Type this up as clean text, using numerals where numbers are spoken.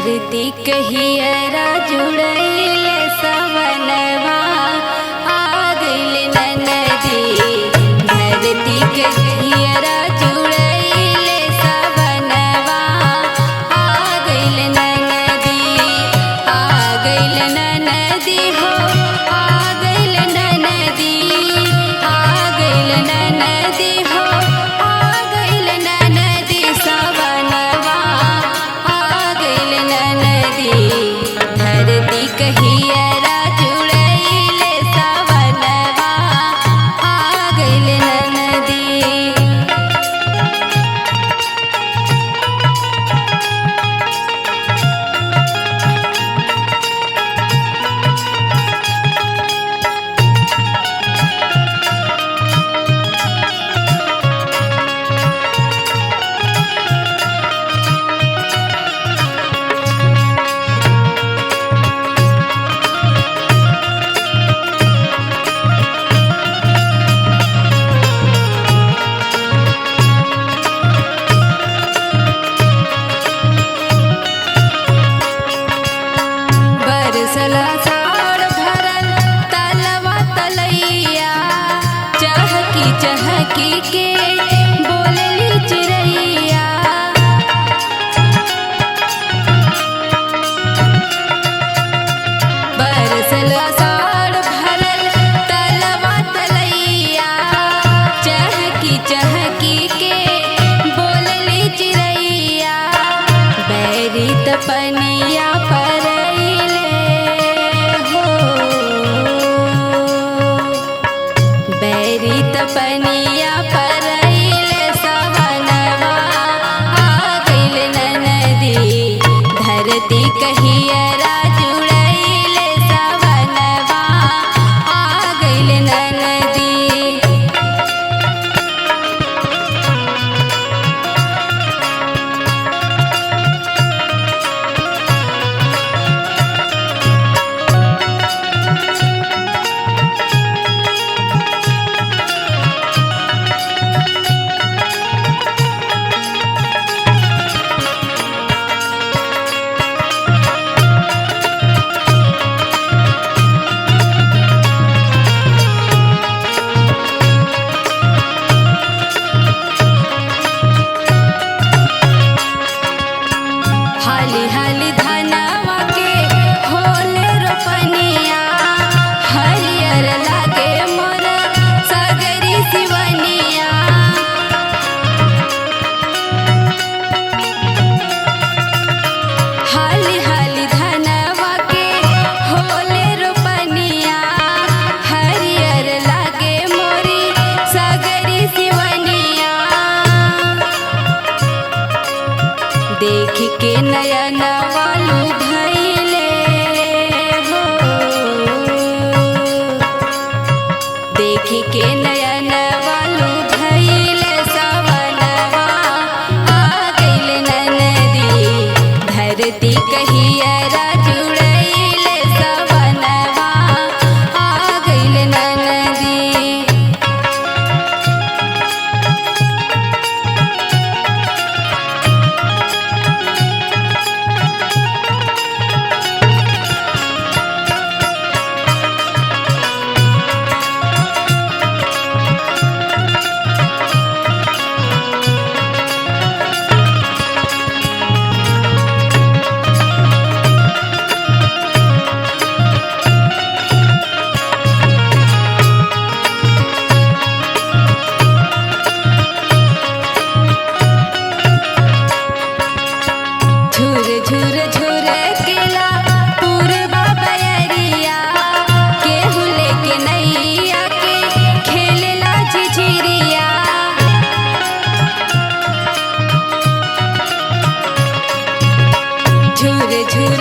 धरती कहियरा जुड़ैले सवनवा आ गइल नदी। धरती कहियरा जुड़ैले सवनवा आ गइल नदी। आ गइल नदी हो आ गइल नदी। आ गइल नदी हो आ गइल नदी सवनवा आ गइल नदी। धरती कहियरा जुड़ैले सवनवा आ गइल नदी। बरसला साड़ भरल तलवा तलैया। चहकी चहकी के बोलली चिड़ैया। बरसला साड़ भरल तलवा तलैया। चहकी चहकी के बोलली चिड़ैया। बैरी तपनिया परैले हो। बैरी तपनिया परैले सवनवा आ गइल नदी। धरती कहियरा जुड़ैले सवनवा आ गइल नदी। हाली हाली धनवा के होले रोपनिया। हरियर लागे मोर सगरी सिवनिया। हाली हाली धनवा के होले रोपनिया। हरियर लागे मोरी सगरी सिवनिया। देख के नयन वालू भैले हो। देख के नयन वालू भैले सवनवा आ गइल नदी। धरती कहियरा जुड़ैले सवनवा आ गइल नदी। झुर झुर झुर केला पूरबा बयरिया। केहू लेके नैया के खेलेला झिझिरिया। झुर झुर